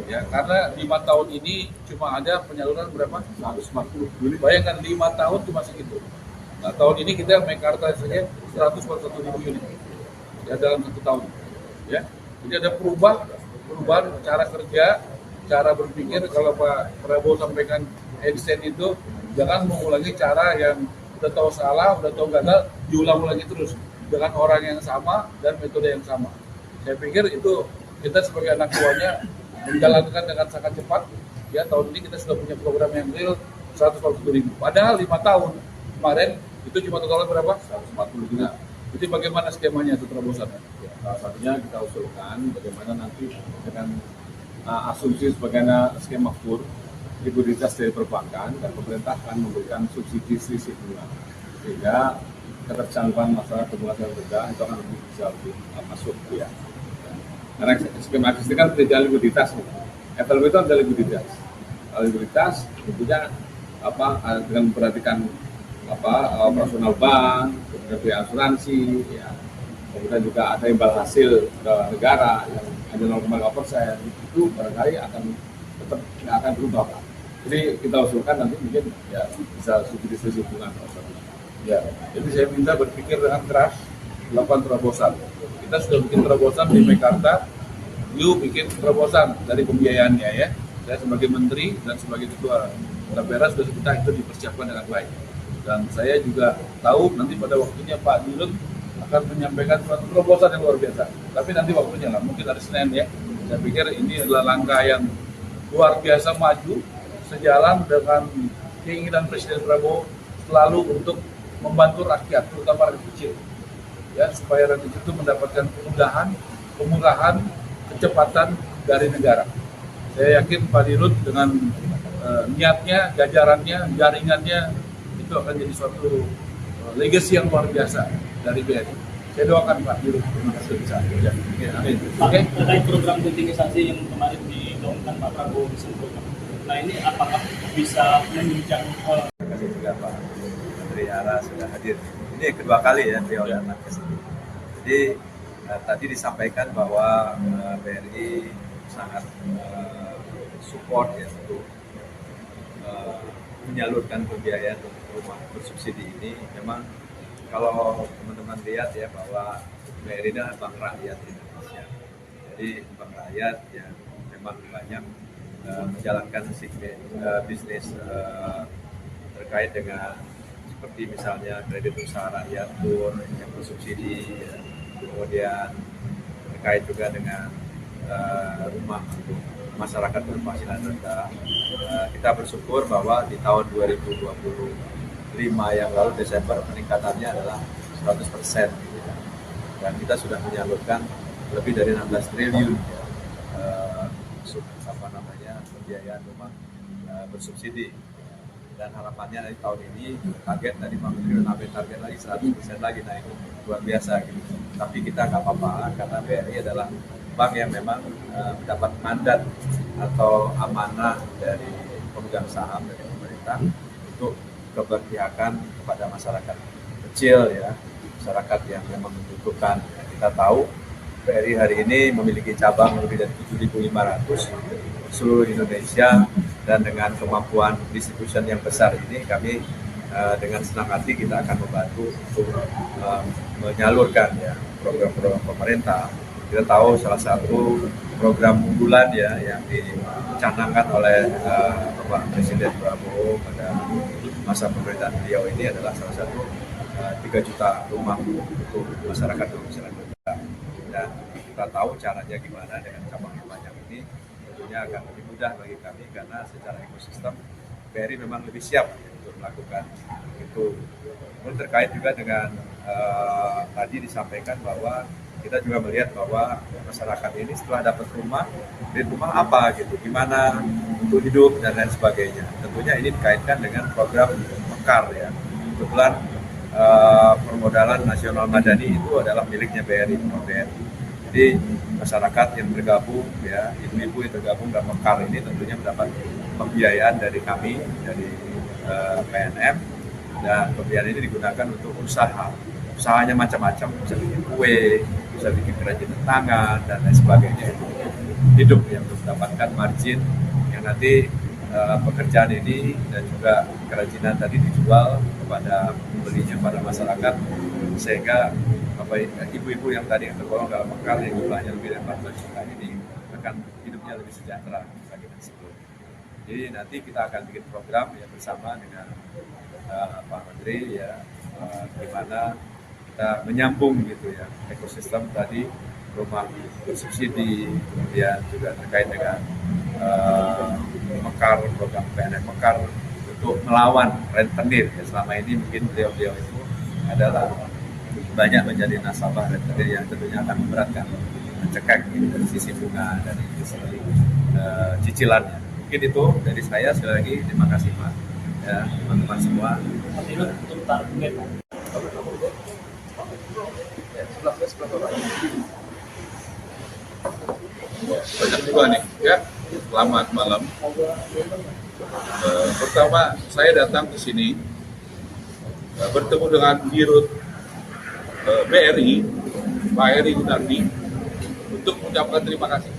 Ya, karena 5 tahun ini cuma ada penyaluran berapa? 140 unit. Bayangkan 5 tahun cuma segitu. Nah, tahun ini kita Mekarta saja 141.000 unit ya dalam 1 tahun. Ya, jadi ada perubahan cara kerja, cara berpikir. Kalau Pak Prabowo sampaikan Einstein itu jangan mengulangi cara yang udah tahu salah, udah tahu gagal, diulang-ulangi terus dengan orang yang sama dan metode yang sama. Saya pikir itu kita sebagai anak buahnya menjalankan dengan sangat cepat. Ya, tahun ini kita sudah punya program yang real 140.000. Padahal 5 tahun kemarin itu cuma totalnya berapa? 140. Nah, jadi bagaimana skemanya itu terobosannya? Ya, salah satunya kita usulkan bagaimana nanti dengan asumsi sebagai skema KUR, likuiditas dari perbankan dan pemerintah akan memberikan subsidi selisih bunga, sehingga keterjangkauan masyarakat bunga yang rendah itu akan bisa lebih masuk ya. Karena skema existing kan tidak likuiditas, FLW itu ada likuiditas. Likuiditas tentunya dengan memperhatikan operasional bank, kemudian asuransi, ya. Kemudian juga ada imbal hasil ke negara yang hanya 0,5%, itu barangkali akan tetap tidak akan berubah. Jadi kita usulkan nanti mungkin ya bisa subsidi selisih bunga. Ya, jadi saya minta berpikir dengan keras, melakukan terobosan. Kita sudah bikin terobosan di Mekarta, yuk bikin terobosan dari pembiayaannya ya. Saya sebagai menteri dan sebagai ketua Tapera sudah kita itu dipersiapkan dengan baik. Dan saya juga tahu nanti pada waktunya Pak Dirut akan menyampaikan suatu terobosan yang luar biasa. Tapi nanti waktunya lah, mungkin hari Senin ya. Saya pikir ini adalah langkah yang luar biasa maju, sejalan dengan keinginan Presiden Prabowo selalu untuk membantu rakyat, terutama rakyat kecil. Ya, supaya rakyat kecil itu mendapatkan kemudahan, kemurahan, kecepatan dari negara. Saya yakin Pak Dirut dengan niatnya, jajarannya, jaringannya itu akan jadi suatu legacy yang luar biasa dari BRI. Saya doakan Pak Dirut bisa. Ya, amin. Oke. Terkait program kontingisasi yang kemarin digaungkan Pak Prabowo di Sentul. Nah ini apakah bisa menunjang? Terima kasih juga Pak Menteri Ara sudah hadir. Ini kedua kali ya beliau datang ke sini. Jadi tadi disampaikan bahwa BRI sangat support ya untuk menyalurkan pembiayaan untuk rumah bersubsidi ini. Memang kalau teman-teman lihat ya bahwa BRI adalah bank rakyat Indonesia. Jadi bank rakyat yang memang banyak menjalankan bisnis terkait dengan seperti misalnya kredit usaha rakyat KUR yang bersubsidi, kemudian terkait juga dengan rumah untuk masyarakat berpenghasilan rendah. Kita bersyukur bahwa di tahun 2025 yang lalu Desember peningkatannya adalah 100%, dan kita sudah menyalurkan lebih dari 16 triliun pembiayaan rumah bersubsidi, dan harapannya dari tahun ini target dari Pak Menteri menambah target lagi 100% lagi naik, luar biasa gitu. Tapi kita nggak apa-apa karena BRI adalah bank yang memang mendapat mandat atau amanah dari pemegang saham dari pemerintah untuk keberpihakan kepada masyarakat kecil ya, masyarakat yang memang membutuhkan. Kita tahu BRI hari ini memiliki cabang lebih dari 7.500 seluruh Indonesia, dan dengan kemampuan distribution yang besar ini kami dengan senang hati kita akan membantu untuk menyalurkan ya program-program pemerintah. Kita tahu salah satu program unggulan ya yang dicanangkan oleh Bapak Presiden Prabowo pada masa pemerintahan beliau ini adalah salah satu 3 juta rumah untuk masyarakat berpenghasilan rendah. Dan kita tahu caranya gimana dengan cabang yang banyak ini. Tentunya akan lebih mudah bagi kami karena secara ekosistem BRI memang lebih siap untuk melakukan itu. Kemudian terkait juga dengan tadi disampaikan bahwa kita juga melihat bahwa masyarakat ini setelah dapat rumah, di rumah apa gitu, gimana untuk hidup dan lain sebagainya. Tentunya ini dikaitkan dengan program Mekar ya. Kebetulan permodalan nasional madani itu adalah miliknya BRI. Jadi masyarakat yang bergabung ya, ibu-ibu yang tergabung dalam Mekar ini tentunya mendapat pembiayaan dari kami, dari PNM, dan pembiayaan ini digunakan untuk usaha. Usahanya macam-macam, bisa bikin kue, bisa bikin kerajinan tangan dan lain sebagainya. hidup yang untuk mendapatkan margin yang nanti pekerjaan ini dan juga kerajinan tadi dijual kepada pembelinya, pada masyarakat, sehingga ibu-ibu yang tadi yang tergolong dalam mekar yang jumlahnya lebih dari 14 juta ini akan hidupnya lebih sejahtera bagi tersebut. Jadi nanti kita akan bikin program ya bersama dengan Pak Menteri ya, di mana kita menyambung gitu ya ekosistem tadi, rumah bersubsidi, kemudian juga terkait dengan mekar, program PNM Mekar untuk melawan rentenir. Ya, selama ini mungkin beliau-beliau itu adalah banyak menjadi nasabah rentenir yang tentunya akan memberatkan, mencekik dari sisi bunga, dari sisi cicilannya. Mungkin itu dari saya. Sekali lagi terima kasih Pak, ya teman-teman semua. Pak Dirut, untuk target Banyak juga nih ya. Selamat malam. Pertama saya datang ke sini bertemu dengan Dirut BRI Pak Heri Gunardi untuk mengucapkan terima kasih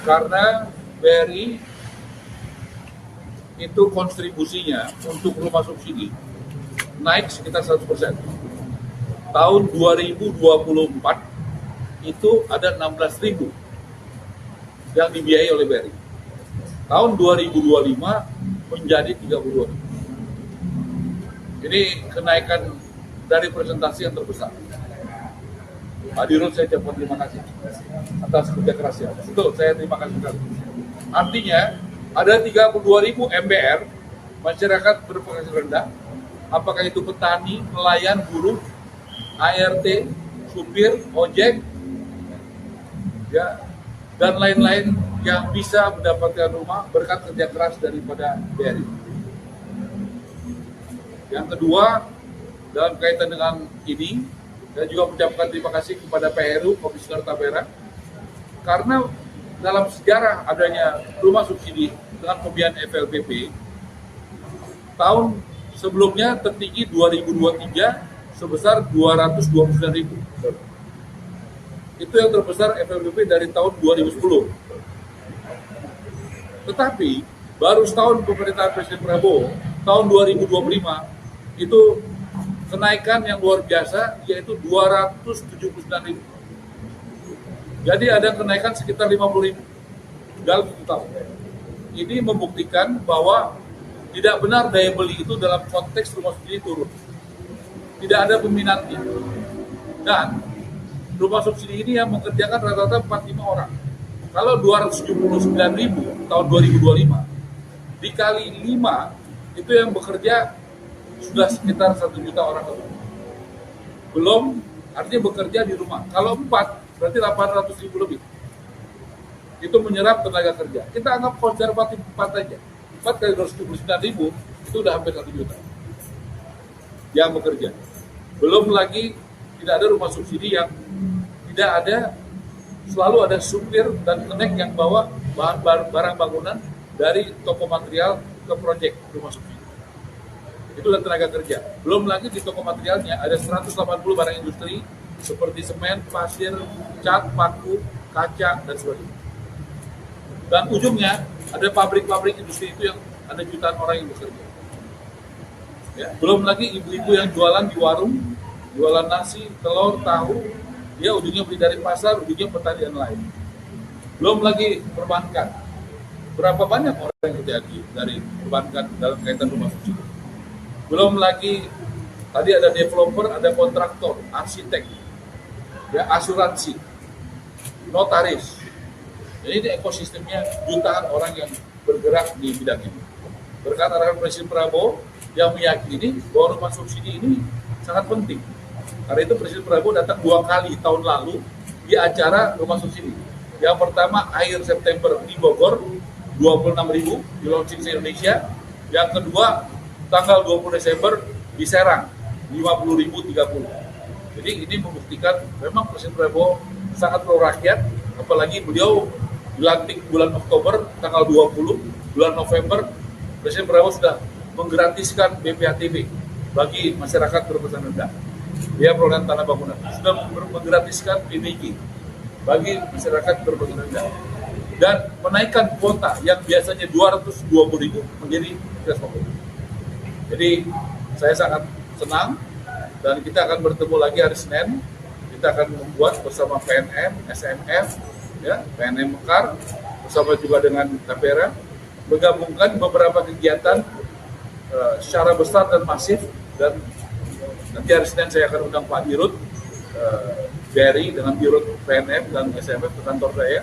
karena BRI itu kontribusinya untuk rumah subsidi naik sekitar 100%. Tahun 2024 itu ada 16.000 yang dibiayai oleh BRI. Tahun 2025 menjadi 32.000. Ini kenaikan dari presentasi yang terbesar. Pak Dirut, saya ucapkan terima kasih atas kerja kerasnya. Betul, saya terima kasih sekali. Artinya ada 32.000 MBR, masyarakat berpenghasilan rendah, apakah itu petani, nelayan, buruh, ART, supir, ojek, ya, dan lain-lain yang bisa mendapatkan rumah berkat kerja keras daripada BRI. Yang kedua, dalam kaitan dengan ini, saya juga mengucapkan terima kasih kepada Pak Heru, Komisioner Tapera, karena dalam sejarah adanya rumah subsidi dengan pembiayaan FLPP, tahun sebelumnya tertinggi 2023 sebesar 229.000. Itu yang terbesar FLPP dari tahun 2010. Tetapi baru setahun pemerintahan Presiden Prabowo, tahun 2025, itu kenaikan yang luar biasa, yaitu 279.000. Jadi ada kenaikan sekitar 50.000 dalam 1 tahun. Ini membuktikan bahwa tidak benar daya beli itu dalam konteks rumah subsidi turun. Tidak ada peminatnya. Dan rumah subsidi ini yang mengerjakan rata-rata 45 orang. Kalau 279.000 tahun 2025 dikali 5, itu yang bekerja sudah sekitar 1 juta orang lebih. Belum, artinya bekerja di rumah. Kalau 4, berarti 800.000 lebih. Itu menyerap tenaga kerja. Kita anggap konservatif 4 aja. 4 kali 279.000, itu udah hampir 1 juta yang bekerja. Belum lagi tidak ada rumah subsidi yang tidak ada, selalu ada supir dan kenek yang bawa barang bangunan dari toko material ke proyek rumah subsidi. Itu adalah tenaga kerja. Belum lagi di toko materialnya ada 180 barang industri seperti semen, pasir, cat, paku, kaca, dan sebagainya. Dan ujungnya ada pabrik-pabrik industri itu yang ada jutaan orang yang bekerja. Ya, belum lagi ibu-ibu yang jualan di warung, jualan nasi, telur, tahu, dia ujungnya beli dari pasar, ujungnya petani dan lain. Belum lagi perbankan. Berapa banyak orang yang terjadi dari perbankan dalam kaitan rumah subsidi. Belum lagi tadi ada developer, ada kontraktor, arsitek, ya, asuransi, notaris. Jadi ini ekosistemnya jutaan orang yang bergerak di bidang ini. Berkat arahan Presiden Prabowo yang meyakini bahwa rumah subsidi ini sangat penting. Karena itu Presiden Prabowo datang 2 kali tahun lalu di acara rumah subsidi. Yang pertama akhir September di Bogor, 26.000 di launching se Indonesia. Yang kedua tanggal 20 Desember di Serang, 50.030. Jadi ini membuktikan memang Presiden Prabowo sangat pro rakyat, apalagi beliau dilantik bulan Oktober, tanggal 20, bulan November, Presiden Prabowo sudah menggratiskan BPHTB bagi masyarakat berpenghasilan rendah. Dia program tanah bangunan, sudah menggratiskan PBG bagi masyarakat berpenghasilan rendah dan menaikkan kuota yang biasanya 220.000 menjadi 350. Jadi saya sangat senang dan kita akan bertemu lagi hari Senin. Kita akan membuat bersama PNM, SMF, ya, PNM Mekar, bersama juga dengan Tapera, menggabungkan beberapa kegiatan secara besar dan masif, dan nanti hari Senin saya akan undang Pak Dirut BRI dengan Dirut PNM dan SMF ke kantor saya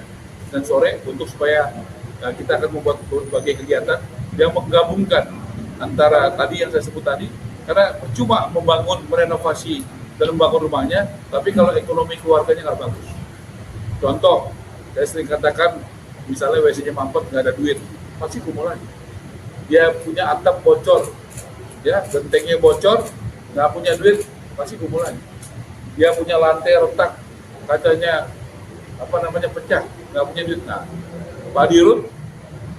dan sore untuk supaya kita akan membuat berbagai kegiatan yang menggabungkan antara tadi yang saya sebut tadi, karena percuma membangun, merenovasi dan membangun rumahnya, tapi kalau ekonomi keluarganya nggak bagus. Contoh, saya sering katakan, misalnya WC-nya mampet, nggak ada duit, pasti kumuh lagi. Dia punya atap bocor, ya, gentengnya bocor, nggak punya duit, pasti kumuh lagi. Dia punya lantai retak, kacanya pecah, nggak punya duit. Nah, Pak Dirut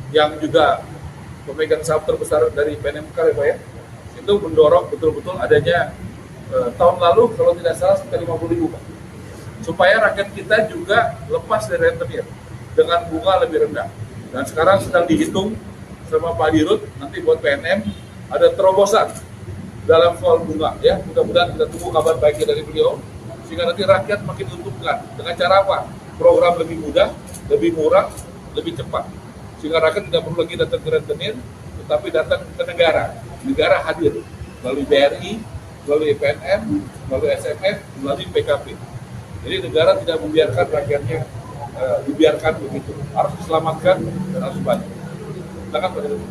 yang juga pemegang saham terbesar dari PNM Mekar, ya Pak ya, itu mendorong betul-betul adanya tahun lalu kalau tidak salah sekitar 50.000 Pak, supaya rakyat kita juga lepas dari rentenir dengan bunga lebih rendah. Dan sekarang sedang dihitung sama Pak Dirut, nanti buat PNM ada terobosan dalam soal bunga, ya. Mudah-mudahan kita tunggu kabar baiknya dari beliau, sehingga nanti rakyat makin diuntungkan. Dengan cara apa? Program lebih mudah, lebih murah, lebih cepat, sehingga rakyat tidak perlu lagi datang ke rentenir, tetapi datang ke negara. Negara hadir melalui BRI, melalui PNM, melalui SMF, melalui PKP. Jadi negara tidak membiarkan rakyatnya dibiarkan begitu, harus diselamatkan dan harus bantu. Silakan Pak Dirut.